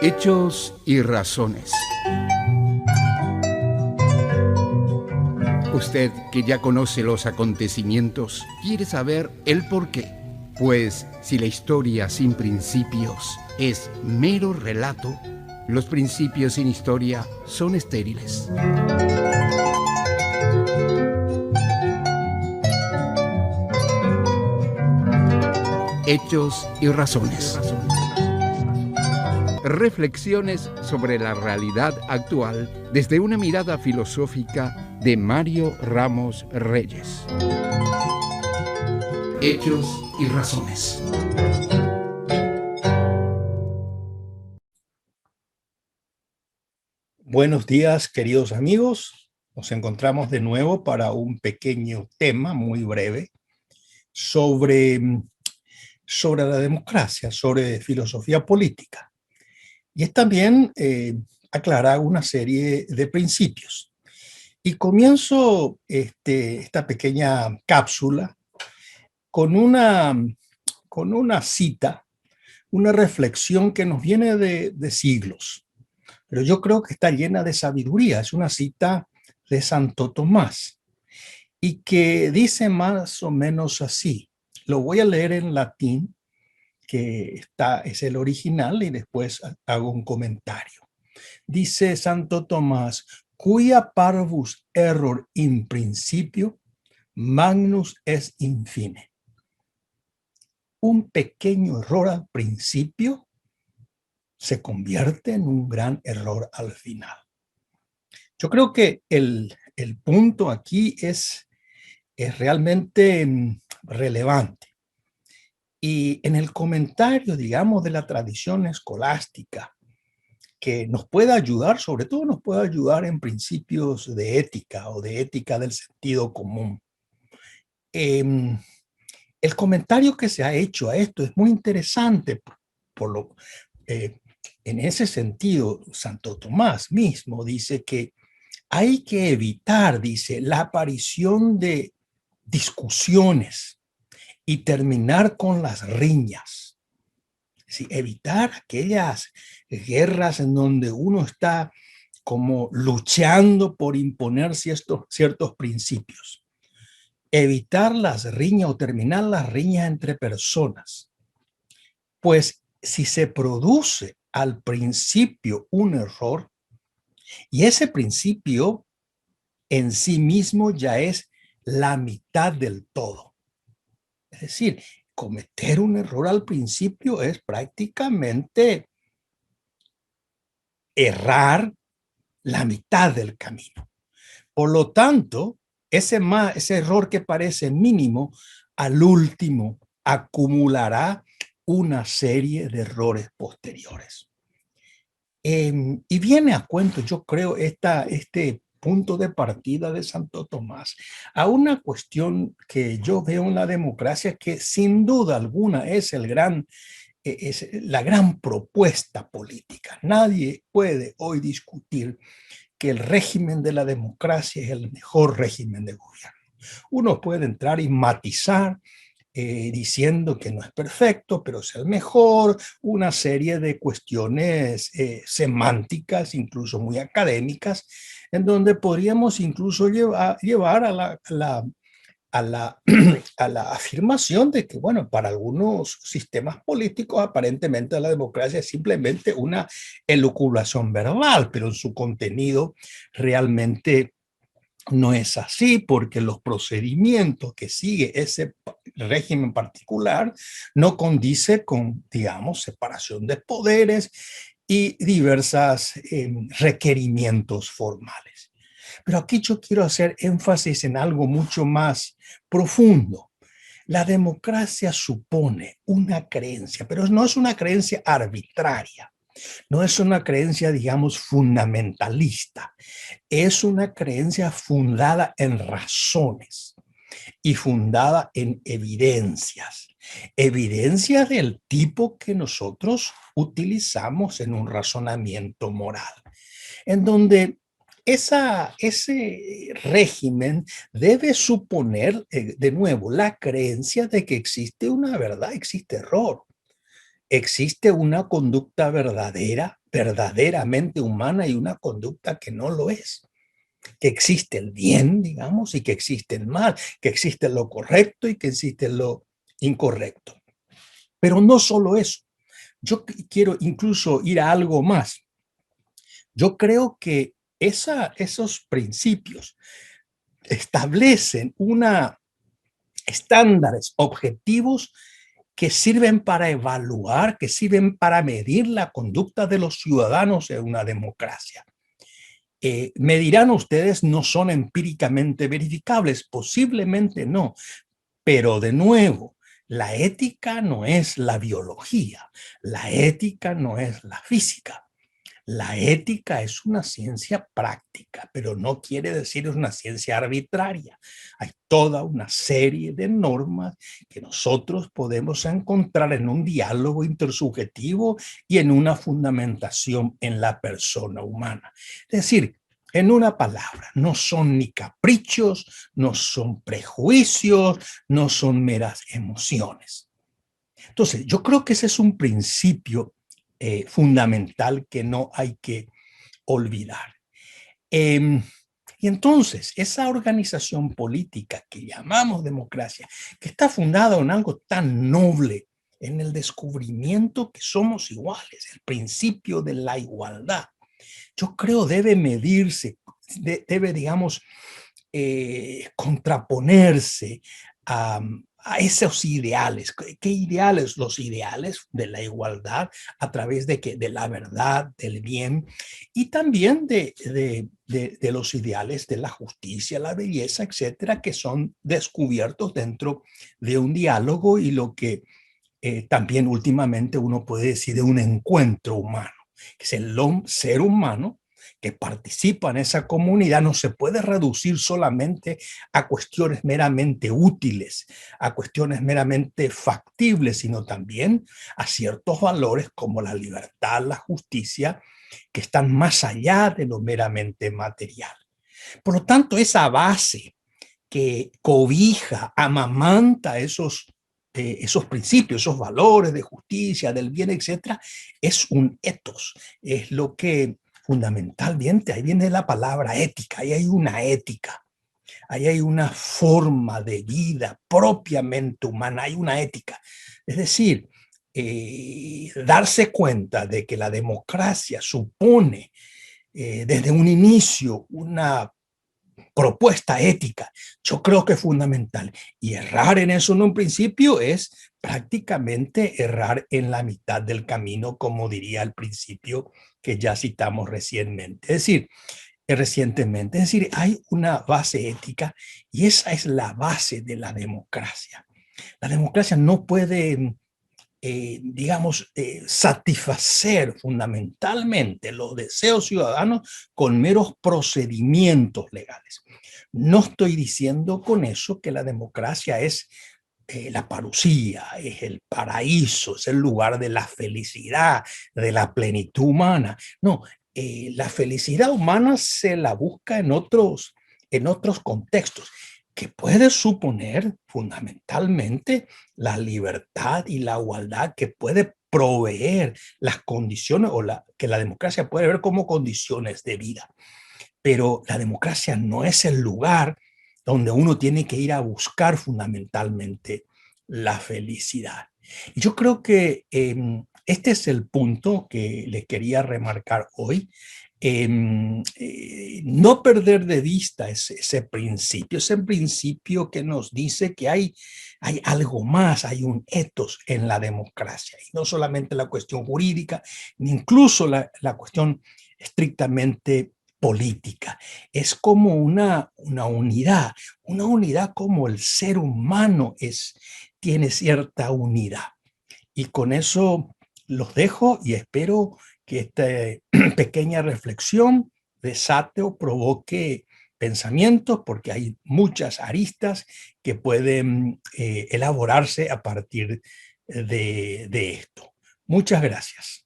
Hechos y razones. Usted, que ya conoce los acontecimientos, quiere saber el por qué. Pues si la historia sin principios es mero relato, los principios sin historia son estériles. Hechos y razones. Reflexiones sobre la realidad actual desde una mirada filosófica de Mario Ramos Reyes. Hechos y razones. Buenos días, queridos amigos. Nos encontramos de nuevo para un pequeño tema muy breve sobre la democracia, sobre filosofía política. Y es también aclarar una serie de principios. Y comienzo esta pequeña cápsula con una cita, una reflexión que nos viene de siglos, pero yo creo que está llena de sabiduría. Es una cita de Santo Tomás y que dice más o menos así. Lo voy a leer en latín, que es el original, y después hago un comentario. Dice Santo Tomás: quia parvus error in principio, magnus est in fine. Un pequeño error al principio se convierte en un gran error al final. Yo creo que el punto aquí es realmente relevante. Y en el comentario, digamos, de la tradición escolástica, que nos puede ayudar, sobre todo nos puede ayudar en principios de ética o de ética del sentido común. El comentario que se ha hecho a esto es muy interesante. En ese sentido, Santo Tomás mismo dice que hay que evitar, dice, la aparición de discusiones y terminar con las riñas. Es decir, evitar aquellas guerras en donde uno está como luchando por imponer ciertos principios. Evitar las riñas o terminar las riñas entre personas. Pues si se produce al principio un error, y ese principio en sí mismo ya es la mitad del todo. Es decir, cometer un error al principio es prácticamente errar la mitad del camino. Por lo tanto, ese error que parece mínimo, al último acumulará una serie de errores posteriores. Y viene a cuento, yo creo, este punto de partida de Santo Tomás a una cuestión que yo veo en la democracia, que sin duda alguna es la gran propuesta política. Nadie puede hoy discutir que el régimen de la democracia es el mejor régimen de gobierno. Uno puede entrar y matizar diciendo que no es perfecto, pero es el mejor, una serie de cuestiones semánticas, incluso muy académicas, en donde podríamos incluso llevar a la afirmación de que, bueno, para algunos sistemas políticos, aparentemente la democracia es simplemente una elucubración verbal, pero en su contenido realmente no es así, porque los procedimientos que sigue ese régimen particular no condice con, digamos, separación de poderes y diversos requerimientos formales. Pero aquí yo quiero hacer énfasis en algo mucho más profundo. La democracia supone una creencia, pero no es una creencia arbitraria. No es una creencia, digamos, fundamentalista. Es una creencia fundada en razones y fundada en evidencias. Evidencias del tipo que nosotros utilizamos en un razonamiento moral, en donde ese régimen debe suponer, de nuevo, la creencia de que existe una verdad, existe error. Existe una conducta verdadera, verdaderamente humana y una conducta que no lo es. Que existe el bien, digamos, y que existe el mal, que existe lo correcto y que existe lo incorrecto. Pero no solo eso. Yo quiero incluso ir a algo más. Yo creo que esos principios establecen estándares objetivos que sirven para evaluar, que sirven para medir la conducta de los ciudadanos en una democracia. Me dirán ustedes, no son empíricamente verificables, posiblemente no, pero de nuevo, la ética no es la biología, la ética no es la física. La ética es una ciencia práctica, pero no quiere decir es una ciencia arbitraria. Hay toda una serie de normas que nosotros podemos encontrar en un diálogo intersubjetivo y en una fundamentación en la persona humana. Es decir, en una palabra, no son ni caprichos, no son prejuicios, no son meras emociones. Entonces, yo creo que ese es un principio fundamental que no hay que olvidar. Y entonces, esa organización política que llamamos democracia, que está fundada en algo tan noble, en el descubrimiento que somos iguales, el principio de la igualdad, yo creo debe medirse, debe, digamos, contraponerse a esos ideales. ¿Qué ideales? Los ideales de la igualdad a través de la verdad, del bien y también de los ideales de la justicia, la belleza, etcétera, que son descubiertos dentro de un diálogo y lo que también últimamente uno puede decir de un encuentro humano, que es el ser humano que participa en esa comunidad no se puede reducir solamente a cuestiones meramente útiles, a cuestiones meramente factibles, sino también a ciertos valores como la libertad, la justicia, que están más allá de lo meramente material. Por lo tanto, esa base que cobija, amamanta esos principios, esos valores de justicia, del bien, etcétera, es un ethos, es lo que fundamentalmente, ahí viene la palabra ética, ahí hay una ética, ahí hay una forma de vida propiamente humana, hay una ética. Es decir, darse cuenta de que la democracia supone desde un inicio una propuesta ética, yo creo que es fundamental. Y errar en eso en un principio es prácticamente errar en la mitad del camino, como diría al principio que ya citamos recientemente. Es decir, hay una base ética y esa es la base de la democracia. La democracia no puede satisfacer fundamentalmente los deseos ciudadanos con meros procedimientos legales. No estoy diciendo con eso que la democracia es la parucía, es el paraíso, es el lugar de la felicidad, de la plenitud humana. No, la felicidad humana se la busca en otros contextos que puede suponer fundamentalmente la libertad y la igualdad que puede proveer las condiciones que la democracia puede ver como condiciones de vida. Pero la democracia no es el lugar donde uno tiene que ir a buscar fundamentalmente la felicidad. Y yo creo que este es el punto que les quería remarcar hoy. No perder de vista ese principio que nos dice que hay algo más, hay un ethos en la democracia, y no solamente la cuestión jurídica, ni incluso la cuestión estrictamente política. Es como una unidad como el ser humano tiene cierta unidad. Y con eso los dejo y espero que esta pequeña reflexión desate o provoque pensamientos, porque hay muchas aristas que pueden elaborarse a partir de esto. Muchas gracias.